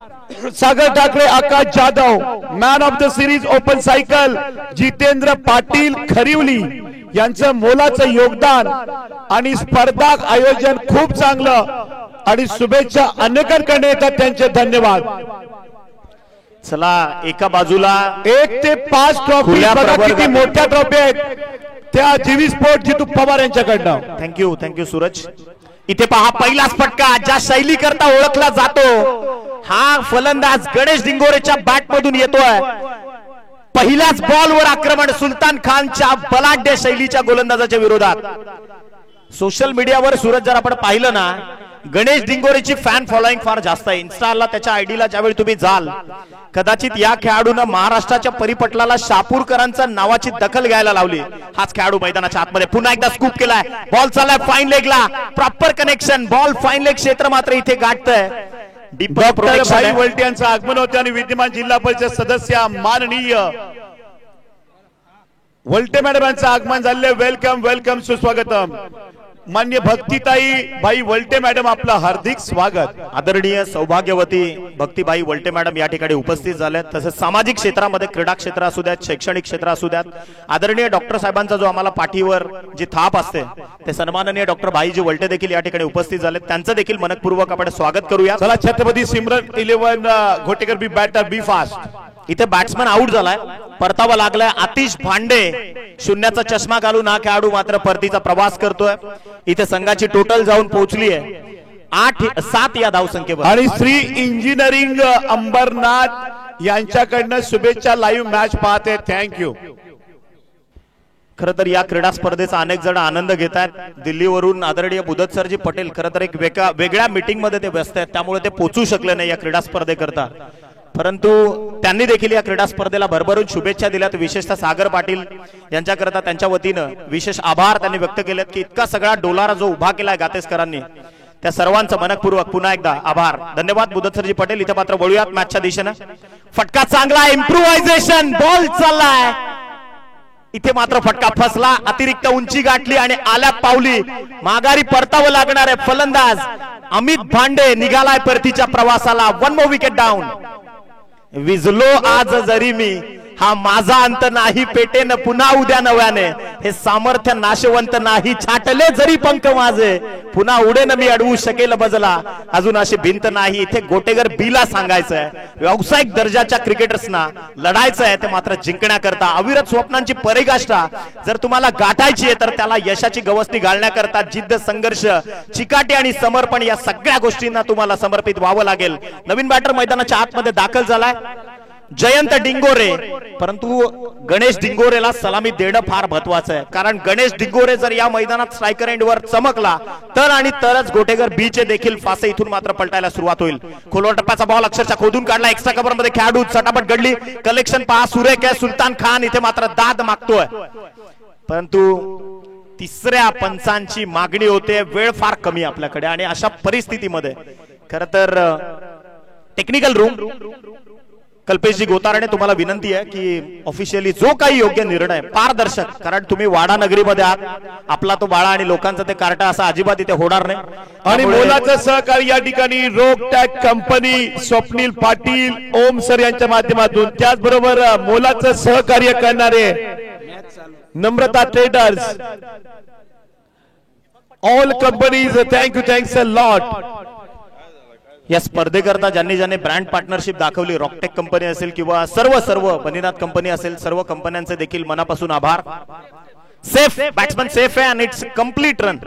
Sagar Thackeray, Akash Jadhav, man of the series open cycle Jitendra Patil Kharivali यांचं मोलाचं योगदान आणि स्पर्धा आयोजन खूप चांगलं आणि शुभेच्छा अनेकांकडे येतात त्यांचे धन्यवाद। चला एका बाजूला 1 ते 5 ट्रॉफी बघा किती मोठ्या ट्रॉफी आहेत त्या जीवी स्पोर्ट जितू पवार यांच्याकडनं। थँक्यू सूरज। इथे पहा पहिलाच फटका ज्या शैली करता ओळखला जातो हा फलंदाज गणेश डिंगोरेच्या बॅट मधून येतोय। पहिल्याच बॉलवर आक्रमण सुलतान खानच्या बलाढ्य शैलीच्या गोलंदाजाच्या विरोधात। सोशल मीडियावर सूरज जर आपण पाहिलं ना गणेश डिंगोरेची फॅन फॉलोइंग फार जास्त आहे। इन्स्टाला त्याच्या आयडीला ज्यावेळी तुम्ही जाल कदाचित या खेळाडूने महाराष्ट्राच्या परिपटलाला शापूरकरांच्या नावाची दखल घ्यायला लावली। हाच खेळाडू मैदानाच्या आतमध्ये पुन्हा एकदा स्कूप केलाय। बॉल चाललाय फाईन लेगला, proper connection, ball fine leg क्षेत्र मात्र इथे गाठतंय। डॉक्टर भाई वलटे यांचं आगमन होते आणि विद्यमान जिल्हा परिषद सदस्य माननीय वलटे मॅडम यांचं आगमन झाले। वेलकम वेलकम सुस्वागतम। मान्य भक्तिताई भाई वलटे मॅडम आपलं हार्दिक स्वागत। आदरणीय सौभाग्यवती भक्तिबाई वलटे मॅडम या ठिकाणी उपस्थित झाल्यात। तसंच सामाजिक क्षेत्रामध्ये क्रीडा क्षेत्र असू द्यात, शैक्षणिक क्षेत्र असू द्यात, आदरणीय डॉक्टर साहेबांचा जो आम्हाला पाठीवर जी थाप असते ते सन्माननीय डॉक्टर भाईजी वलटे देखील या ठिकाणी उपस्थित झालेत। त्यांचं देखील मनपूर्वक आपण स्वागत करूया। चला छत्रपती सिमरन 11 घोटेकर बी बॅटर बी फास्ट। इथे बॅट्समन आउट झालाय, परतावा लागलाय। आतिश भांडे शून्याचा चष्मा घालून हा खेळाडू मात्र परतीचा प्रवास करतोय। इथे संघाची टोटल जाऊन पोहोचली आहे 7 या धावसंख्येवर। आणि श्री इंजिनिअरिंग अंबरनाथ यांच्याकडनं शुभेच्छा लाईव्ह मॅच पाहते। थँक्यू। खरं तर या क्रीडा स्पर्धेचा अनेक जण आनंद घेत आहेत। दिल्लीवरून आदरणीय बुदत सरजी पटेल खरं तर एक वेगळ्या मीटिंग मध्ये ते व्यस्त आहेत, त्यामुळे ते पोहोचू शकले नाही या क्रीडा स्पर्धेकरता, परंतु त्यांनी देखील या क्रीडा स्पर्धेला भरभरून शुभेच्छा दिल्यात। विशेषतः सागर पाटील यांच्याकरता त्यांच्या वतीनं विशेष आभार त्यांनी व्यक्त केलेत की इतका सगळा डोलारा जो उभा केलाय गातेसकरांनी त्या सर्वांचं मनपूर्वक पुन्हा एकदा आभार धन्यवाद बुदतसरजी पटेल। इथे मात्र वळूयात मॅचच्या दिशेनं। फटका चांगला, इम्प्रोव्हायझेशन, बॉल चाललाय। इथे मात्र फटका फसला, अतिरिक्त उंची गाठली आणि आल्यात पावली। माघारी परतावं लागणार आहे फलंदाज अमित भांडे निघालाय परतीच्या प्रवासाला। 1 मोर विकेट डाऊन। विजलो आज जरी मी हा माझा अंत नाही पेटेन पुन्हा उद्या नव्याने, हे सामर्थ्य नाशवंत नाही छाटले जरी पंख माझे, पुन्हा उडेन मी अडवू शकेल बजला, अजून अशी भिंत नाही। इथे गोटेगर बीला सांगायचंय व्यावसायिक दर्जाच्या क्रिकेटर्सना लढायचं आहे ते मात्र जिंकण्याकरता। अविरत स्वप्नांची परिगाष्टा जर तुम्हाला गाठायची आहे तर त्याला यशाची गवसणी घालण्याकरता जिद्द, संघर्ष, चिकाटी आणि समर्पण या सगळ्या गोष्टींना तुम्हाला समर्पित व्हावं लागेल। नवीन बॅटर मैदानाच्या आतमध्ये दाखल झालाय जयंत डिंगोरे, परंतु गणेश डिंगोरेला सलामी देणं फार महत्वाचं आहे, कारण गणेश डिंगोरे जर या मैदानात स्ट्रायकर एंडवर चमकला तर आणि तरच गोटेगर बीचे देखील फासे इथून मात्र पलटायला सुरुवात होईल। खोलवर टप्प्याचा बॉल अक्षरशः खोदून काढला, एक्स्ट्रा कव्हर मध्ये खेळाडू चटापट घडली, कलेक्शन पहा सुरेख आहे। सुलतान खान इथे मात्र दाद मागतोय, परंतु तिसऱ्या पंचांची मागणी होते, वेळ फार कमी आपल्याकडे आणि अशा परिस्थितीमध्ये खरं तर टेक्निकल रूम कल्पेशजी गोताराने तुम्हाला विनंती आहे की ऑफिशियली जो काही योग्य निर्णय पारदर्शक, कारण तुम्ही वाडा नगरीमध्ये आहात, आपला तो बाळा आणि लोकांचा ते कार्टा असा अजिबात इथे होणार नाही। आणि मोलाचं सहकार्य या ठिकाणी रोकटॅक कंपनी स्वप्नील पाटील ओम सर यांच्या माध्यमातून, त्याचबरोबर मोलाचं सहकार्य करणारे Namrata traders, all companies thanks a lot. या स्पर्धेकरता ज्यांनी ज्यांनी ब्रँड पार्टनरशिप दाखवली, रॉकटेक कंपनी असेल किंवा सर्व बनीनाथ कंपनी असेल, सर्व कंपन्यांचे देखील मनापासून आभार। सेफ बॅट्समन सेफ आहे आणि इट्स कंप्लीट रन।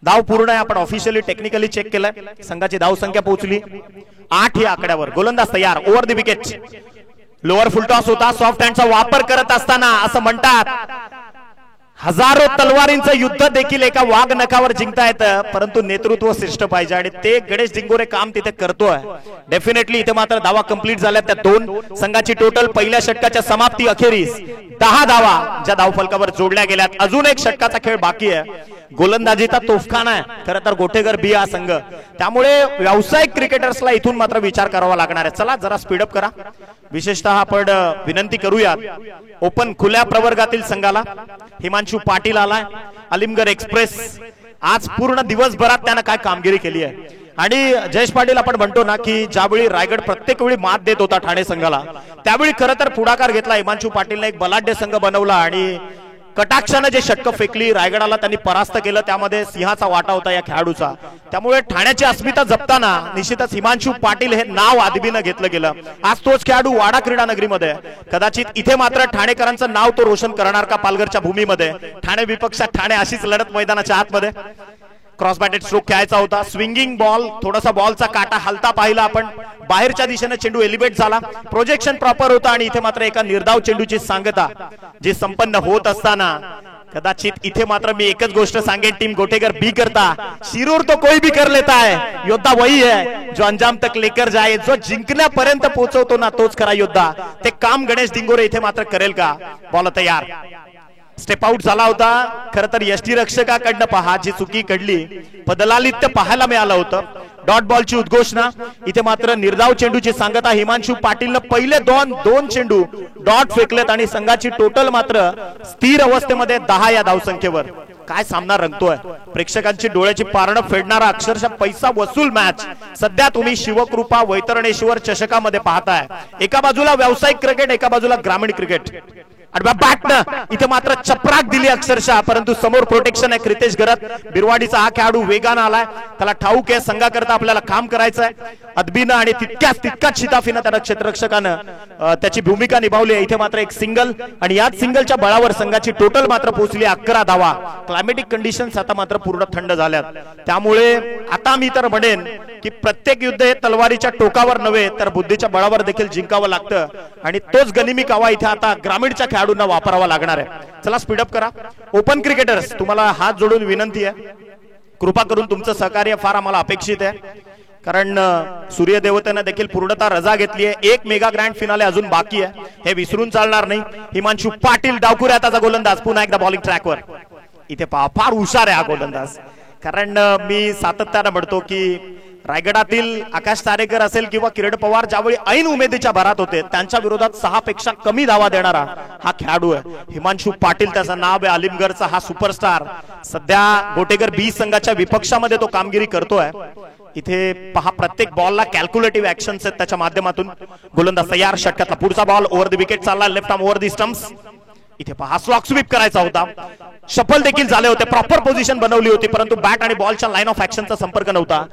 धाव पूर्ण आहे, आपण ऑफिशियली टेक्निकली चेक केलंय। संघाची धाव संख्या पोहोचली 8 या आकड्यावर। गोलंदाज तयार, over the wicket, lower full toss होता, सॉफ्ट हँडचा वापर करत असताना असं म्हणतात हजारो तलवारींचं युद्ध देखील एका वाघ नखावर जिंकता येतं, परंतु नेतृत्व श्रेष्ठ पाहिजे आणि ते गणेश डिंगोरे काम तिथे करतोय। डेफिनेटली इथे मात्र धावा कंप्लीट झाल्या त्या 2। संघाची टोटल पहिल्या षटकाच्या समाप्ती अखेरीस 10 धावा ज्या धावफलकावर जोडल्या गेल्यात। अजून एक षटकाचा खेळ बाकी आहे। गोलंदाजीचा तोफखाना आहे खरं तर गोटेगर बी हा संघ, त्यामुळे व्यावसायिक क्रिकेटर्सला इथून मात्र विचार करावा लागणार आहे। चला जरा स्पीडअप करा। विशेषतः आपण विनंती करूयात ओपन खुल्या प्रवर्गातील संघाला। हिमांशु पाटील आलाय, अलिमगड एक्सप्रेस आज पूर्ण दिवसभरात त्यानं काय कामगिरी केली आहे। आणि जयेश पाटील आपण म्हणतो ना की ज्यावेळी रायगड प्रत्येक वेळी मात देत होता ठाणे संघाला, त्यावेळी खरं तर पुढाकार घेतला हिमांशू पाटीलने, एक बलाढ्य संघ बनवला आणि कटाक्षाने जे षटकं फेकली रायगडाला त्यांनी परास्त केलं, त्यामध्ये सिंहाचा वाटा होता या खेळाडूचा. त्यामुळे ठाण्याची अस्मिता जपताना निश्चितच हिमांशू पाटील हे नाव आदबीनं घेतलं गेलं. आज तोच खेळाडू वाडा क्रीडा नगरीमध्ये, कदाचित इथे मात्र ठाणेकरांचं नाव तो रोशन करणार का पालघरच्या भूमीमध्ये. ठाणे विपक्षात ठाणे अशीच लढत मैदानाच्या आतमध्ये. क्रॉस बॅटेड स्ट्रोक खेळायचा होता, स्विंगिंग बॉल, थोडासा बॉलचा काटा हलता पाहिला आपण, बाहेरच्या दिशेने चेंडू एलिव्हेट झाला, प्रोजेक्शन प्रॉपर होता आणि इथे मात्र एका निर्धाव चेंडूची सांगता जी संपन्न होत असताना कदाचित इथे मात्र मी एकच गोष्ट सांगेन टीम गोटेगर बी करता, शिरूर तो कोई भी कर लेता है, योद्धा वही है जो अंजाम तक लेकर जाए, जो जिंकण्यापर्यंत पोहोचवतो ना तोच खरा योद्धा. ते काम गणेश डिंगोरे इथे मात्र करेल का. बॉल तयार, स्टेप आउट झाला होता. खरं तर यष्टीरक्षकाकडनं पहा जी चुकी घडली, पदलालित्य पाहायला मिळालं होतं. डॉट बॉलची उद्घोषणा, इथे मात्र निर्धाव चेंडूची सांगता. हिमांशू पाटीलनं पहिले दोन चेंडू डॉट फेकलेत आणि संघाची टोटल मात्र स्थिर अवस्थेमध्ये 10 या धावसंख्येवर. काय सामना रंगतोय, प्रेक्षकांची डोळ्याची पारणं फेडणारा अक्षरशः पैसा वसूल मॅच सध्या तुम्ही शिवकृपा वैतरणेश्वर चषकामध्ये पाहताय. एका बाजूला व्यावसायिक क्रिकेट, एका बाजूला ग्रामीण क्रिकेट. बॅटनं इथे मात्र चपराक दिली अक्षरशः, परंतु समोर प्रोटेक्शन आहे क्रितेश गरत. बिरवाडीचा हा खेळाडू वेगानं आलाय, त्याला ठाऊक आहे संघाकरता आपल्याला काम करायचंय. अदबीनं आणि तितक्याच शिताफीनं त्याला क्षेत्ररक्षकानं त्याची भूमिका निभावली आहे. इथे मात्र एक सिंगल आणि याच सिंगलच्या बळावर संघाची टोटल मात्र पोहोचली 11 धावा. क्लायमेटिक कंडिशन्स आता मात्र पूर्ण थंड झाल्यात, त्यामुळे आता मी तर म्हणेन की प्रत्येक युद्ध हे तलवारीच्या टोकावर नव्हे तर बुद्धीच्या बळावर देखील जिंकावं लागतं आणि तोच गनिमी कावा इथे आता ग्रामीणच्या खेळाडूंना वापरावा लागणार आहे. चला स्पीडअप करा. ओपन क्रिकेटर्स तुम्हाला हात जोडून विनंती आहे, कृपा करून तुमचं सहकार्य फार आम्हाला अपेक्षित आहे, कारण सूर्यदेवतेनं देखील पूर्णतः रजा घेतली आहे. एक मेगा ग्रँड फिनाले अजून बाकी आहे, हे विसरून चालणार नाही. हिमांशू पाटील डावखुऱ्याचा गोलंदाज पुन्हा एकदा बॉलिंग ट्रॅकवर. इथे पहा फार हुशार आहे हा गोलंदाज, कारण मी सातत्यानं म्हणतो की रायगडातील आकाश तारेकर असेल किंवा किरण पवार ज्यावेळी ऐन उमेदीच्या भरात होते त्यांच्या विरोधात 6 पेक्षा कमी धावा देणारा हा खेळाडू आहे हिमांशू पाटील. त्याचं नाव आहे. अलिमगडचा हा सुपरस्टार सध्या गोटेगर बी संघाच्या विपक्षामध्ये तो कामगिरी करतोय. इथे पहा प्रत्येक बॉलला कॅल्क्युलेटिव्ह ऍक्शन्स आहेत त्याच्या माध्यमातून. गोलंदाज तयार, षटकातला पुढचा बॉल ओव्हर द विकेट चालला, left arm over the stumps. इथे पहा स्लॉक स्वीप करायचा होता, शफल देखील झाले होते, प्रॉपर पोझिशन बनवली होती, परंतु बॅट आणि बॉलच्या लाईन ऑफ ऍक्शनचा संपर्क नव्हता.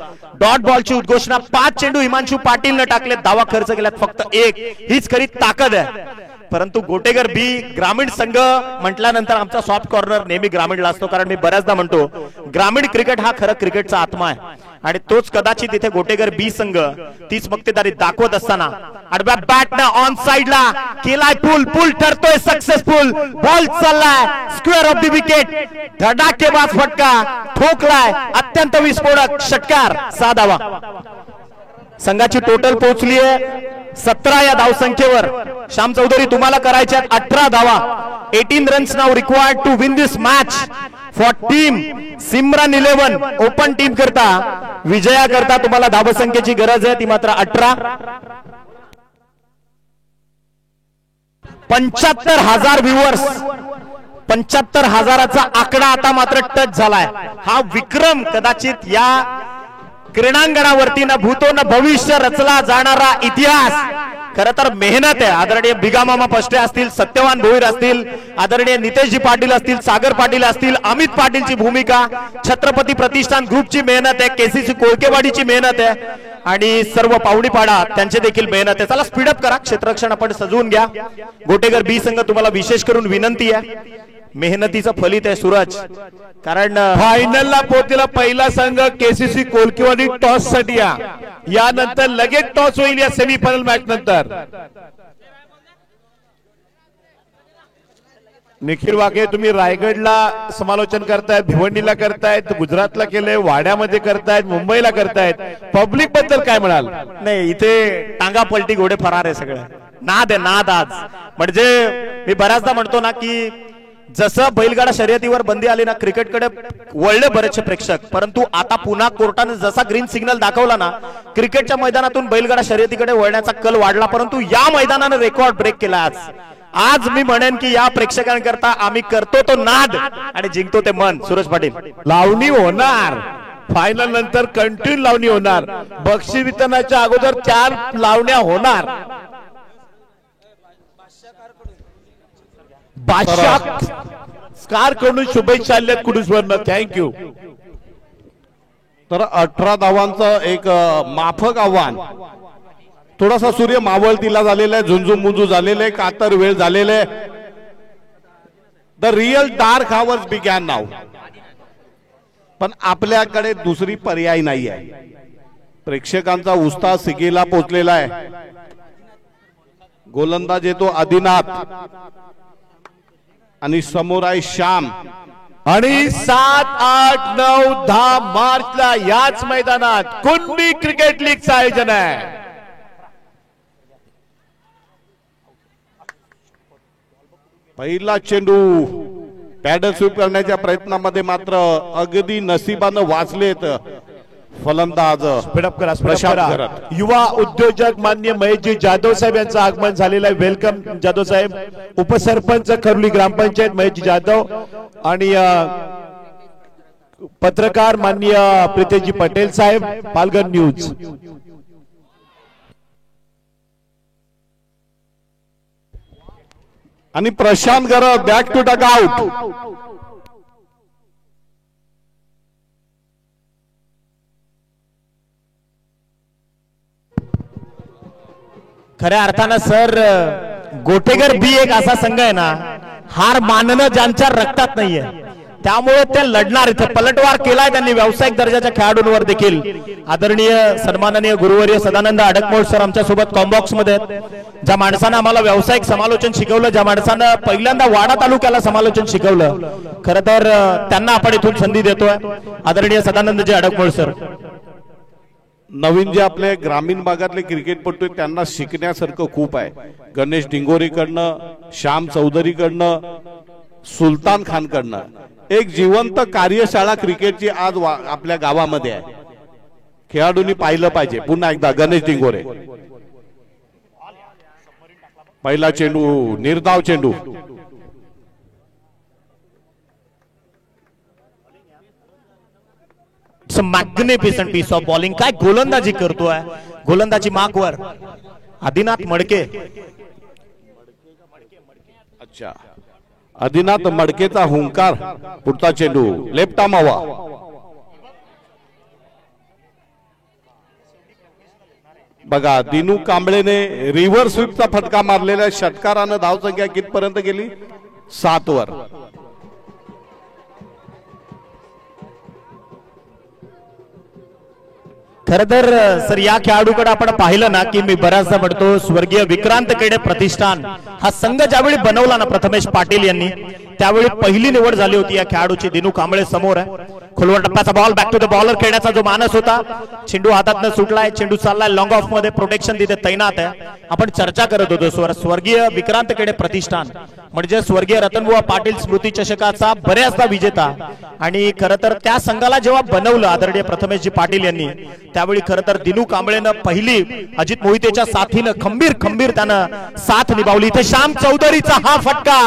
डॉट बॉलची उद्घोषणा, 5 चेंडू हिमांशू पाटीलने टाकले, धावा खर्च केल्यात फक्त 1. हीच खरी ताकद आहे. परंतु गोटेगर बी ग्रामीण संघ म्हटल्यानंतर आमचा सॉफ्ट कॉर्नर नेहमी ग्रामीणला असतो, कारण मी बऱ्याचदा म्हणतो ग्रामीण क्रिकेट हा खरं क्रिकेटचा आत्मा आहे आणि तोच कदाचित इथे गोटेगर बी संघ तीच मक्तेदारी दाखवत असताना आडव्या बॅटनं ऑन साइडला केलाय, पुल ठरतोय सक्सेसफुल. बॉल चाललाय स्क्वेअर ऑफ द विकेट, धडाकेबाज फटका ठोकलाय, अत्यंत विस्फोरक षटकार. 6 धावा. संघाची टोटल पोहोचली आहे 17 या धावसंख्येवर. श्याम चौधरी तुम्हाला करायच्या 18 धावा. 18 runs now required to win this match for team Simran 11. Open team करता विजया करता तुम्हाला धावसंख्येची गरज आहे, ती मात्र 18. 75,000 व्ह्युअर्स, 75,000चा आकडा आता मात्र टच झालाय. हा विक्रम कदाचित या क्रीडांगणावरती न भूतो न भविष्य रचला जाणारा इतिहास. खरं तर मेहनत आहे. आदरणीय भिगामामा पष्टे असतील, सत्यवान भोईर असतील, आदरणीय नितेशजी पाटील असतील, सागर पाटील असतील, अमित पाटीलची भूमिका, छत्रपती प्रतिष्ठान ग्रुपची मेहनत आहे, केसीसी कोळकेवाडीची मेहनत आहे आणि सर्व पावणीपाडा त्यांचे देखील मेहनत आहे. चला स्पीडअप करा, क्षेत्ररक्षण आपण सजवून घ्या. गोटेगर बी संघ तुम्हाला विशेष करून विनंती आहे, मेहनतीचं फलित आहे सूरज, कारण फायनलला पोहोचलेला पहिला संघ केसीसी कोलकेवाडी टॉस साठी यानंतर लगेच टॉस होईल या सेमीफायनल मॅच नंतर. निखिल वाघे तुम्ही रायगडला समालोचन करतायत, भिवंडीला करतायत, गुजरातला केलंय, वाड्यामध्ये करतायत, मुंबईला करतायत, पब्लिक बद्दल काय म्हणाल? नाही, इथे टांगा पलटी घोडे फरार आहे सगळं. नाद आहे, नाद. आज म्हणजे मी बऱ्याचदा म्हणतो ना की जसं बैलगाडा शर्यतीवर बंदी आली ना, क्रिकेटकडे वळले बरेचसे प्रेक्षक, परंतु आता पुन्हा कोर्टाने जसा ग्रीन सिग्नल दाखवला ना, क्रिकेटच्या मैदानातून बैलगाडा शर्यतीकडे वळण्याचा कल वाढला, परंतु या मैदानाने रेकॉर्ड ब्रेक केला. आज मी म्हणेन की या प्रेक्षकांकरता आम्ही करतो तो नाद आणि जिंकतो ते मन. सूरज पाटील, लावणी होणार फायनल नंतर कंटिन्यू लावणी होणार. बक्षीस वितरणाच्या अगोदर 4 लावण्या होणार. बादशाह कडून शुभेच्छा आल्यात कुडूसवरनं. थँक्यू. तर 18 धावांचं एक माफक आव्हान. थोडासा सूर्य मावळतीला झालेला आहे, झुंझुम मुंजू झालेले, कातर वेळ झालेले. The real dark hours began now. पण आपल्याकडे दुसरी पर्याय नाही आहे. प्रेक्षकांचा उत्साह सिगेला पोहोचलेला आहे. गोलंदाज येतो आदिनाथ आणि समोर आहे श्याम. आणि 7, 8, 9, 10 मार्चला याच मैदानात कुणबी क्रिकेट लीगचं आयोजन आहे. पहिला चेंडू पॅडल स्वीप करण्याच्या प्रयत्नामध्ये मात्र अगदी नशिबानं वाचलेत फलंदाज प्रशांत घरत. युवा उद्योजक मान्य महेशजी जाधव साहेब यांचं आगमन झालेलं आहे. वेलकम जाधव साहेब. उपसरपंच खरुली ग्रामपंचायत महेशजी जाधव आणि पत्रकार माननीय प्रितेशजी पटेल साहेब पालघर न्यूज. आणि प्रशांत घरत बॅक टू डग आउट. खऱ्या अर्थानं सर गोटेगर बी एक असा संघ आहे ना, हार मानणं ज्यांच्या रक्तात नाहीये, त्यामुळे ते लढणार. इथे पलटवार केलाय त्यांनी व्यावसायिक दर्जाच्या खेळाडूंवर देखील. आदरणीय सन्माननीय गुरुवर्य सदानंद अडकमोड सर आमच्या सोबत कॉम्बॉक्स मध्ये आहेत. ज्या माणसानं आम्हाला व्यावसायिक समालोचन शिकवलं, ज्या माणसानं पहिल्यांदा वाडा तालुक्याला समालोचन शिकवलं, खरं तर त्यांना आपण इथून संधी देतोय. आदरणीय सदानंदजी अडकमोड सर. नवीन जे आपले ग्रामीण भागातले क्रिकेटपटू आहेत त्यांना शिकण्यासारखं खूप आहे. गणेश डिंगोरीकडनं, श्याम चौधरीकडनं, सुलतान खानकडनं एक जिवंत कार्यशाळा क्रिकेटची आज आपल्या गावामध्ये आहे. खेळाडूंनी पाहिलं पाहिजे. पुन्हा एकदा गणेश डिंगोरे. पहिला चेंडू निर्धाव चेंडू. Magnificent piece of bowling. काय गोलंदाजी करतोय. गोलंदाजी मागवर आदिनाथ मडके. अच्छा, आदिनाथ मडकेचा हुंकार. पुढचा चेंडू लेफ्ट आर्म हवा. बघा दिनू कांबळेने रिव्हर्स स्वीपचा फटका मारलेला. षटकारानं धावसंख्या कितपर्यंत गेली? 7 वर. खर तर सर या खेळाडूकडे आपण पाहिलं ना की मी बऱ्याचदा म्हणतो स्वर्गीय विक्रांत केडे प्रतिष्ठान हा संघ ज्यावेळी बनवला ना प्रथमेश पाटील यांनी, त्यावेळी पहिली निवड झाली होती या खेळाडूची. दिनू कांबळे समोर आहे. खोलवर टप्प्याचा ball back to the bowler खेळण्याचा जो मानस होता, चेंडू हातातनं सुटलाय. चेंडू चाललाय लॉंग ऑफ मध्ये. प्रोटेक्शन तिथे तैनात आहे. आपण चर्चा करत होतो स्वर्गीय विक्रांत केडे प्रतिष्ठान म्हणजे स्वर्गीय रतनबुवा पाटील स्मृती चषकाचा बऱ्याचदा विजेता. आणि खरं तर त्या संघाला जेव्हा बनवलं आदरणीय प्रथमेशजी पाटील यांनी, त्यावेळी खरं तर दिनू कांबळेनं पहिली अजित मोहितेच्या साथीनं खंबीर त्यानं साथ निभावली. इथे श्याम चौधरीचा हा फटका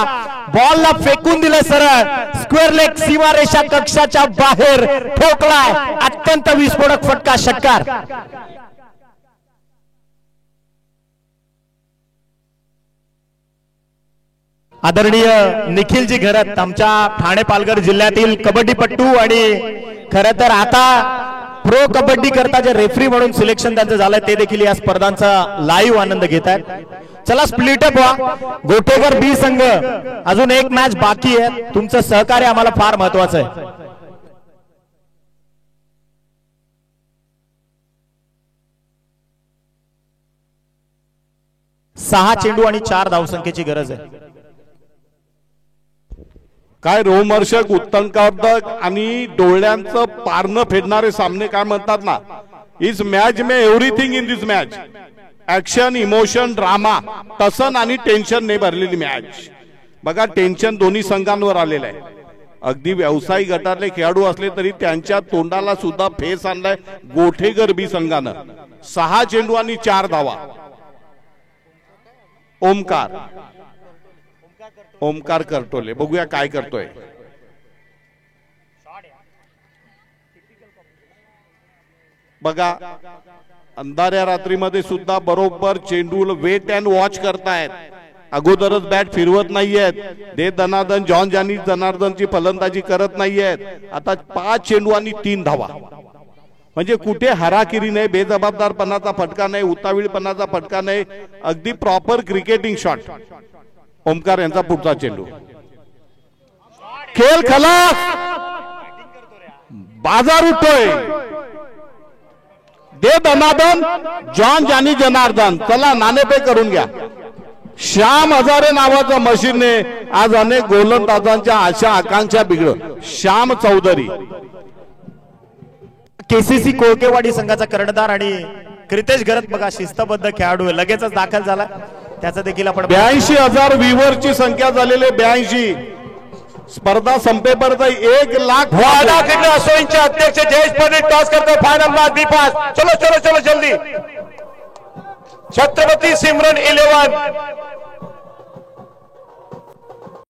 बॉलला फेकून दिलं सरळ स्क्वेअर लेग सीमारेषा कक्षाच्या बाहेर ठोकलाय. अत्यंत विस्फोटक फटका, षटकार. आदरणीय निखिलजी घरत आमच्या ठाणे पालघर जिल्ह्यातील कबड्डीपट्टू आणि खरं तर आता प्रो कबड्डी करता जे रेफरी म्हणून सिलेक्शन त्यांचं झालंय ते देखील या स्पर्धांचा लाईव्ह आनंद घेत आहेत. चला स्प्लिट अप व्हा. गोटेगर बी संघ अजून एक मॅच बाकी आहे. तुमचं सहकार्य आम्हाला फार महत्वाचं आहे. सहा चेंडू आणि 4 धावसंख्येची गरज आहे. काय रोमहर्षक, उत्तंकार्धक आणि डोळ्यांचं पारणं फेडणारे सामने काय म्हणतात ना. इस मॅच में everything in this match. Action, emotion, drama, टसन आणि टेन्शन ने भरलेली मॅच. बघा टेन्शन दोन्ही संघांवर आलेलं आहे. अगदी व्यावसायिक गटातले खेळाडू असले तरी त्यांच्या तोंडाला सुद्धा फेस आणलाय गोठेगर बी संघानं. 6 चेंडू आणि 4 धावा. ओमकार करटोले बघूया काय करतोय. बघा अंधाऱ्या रात्रीमध्ये सुद्धा बरोबर चेंडूला वेट अँड वॉच करतायत, अगोदरच बॅट फिरवत नाहीयेत, दे दनादन जॉन जानी जनार्दनची फलंदाजी करत नाहीयेत. आता 5 चेंडू आणि 3 धावा, म्हणजे कुठे हराकिरी नाही, बेजबाबदारपणाचा फटका नाही, उतावीळपणाचा फटका नाही, अगदी प्रॉपर क्रिकेटिंग शॉट. ओमकार यांचा पुढचा चेंडू, खेळ खलास, बाजार उठतोय, दे दनादन जॉन जानी जनार्दन, चला नाणेफेक करून घ्या. श्याम हजारे नावाच्या मशीनने आज अनेक गोलंदाजांच्या आशा आकांक्षा बिघडवल्या. श्याम चौधरी केसीसी कोळकेवाडी संघाचा कर्णधार आणि क्रितेश गरत बघा शिस्तबद्ध खेळाडू लगेचच दाखल झाला, त्याचा देखील आपण 82,000 व्ह्यूअरची संख्या झालेले 82. स्पर्धा संपेपर्यंत 1,00,000 वाडा क्रिकेट असोसिएशनचे अध्यक्ष जयेश पंडित टॉस करतो. फायनल मॅच बी पास, चलो चलो चलो जल्दी. छत्रपती सिमरन 11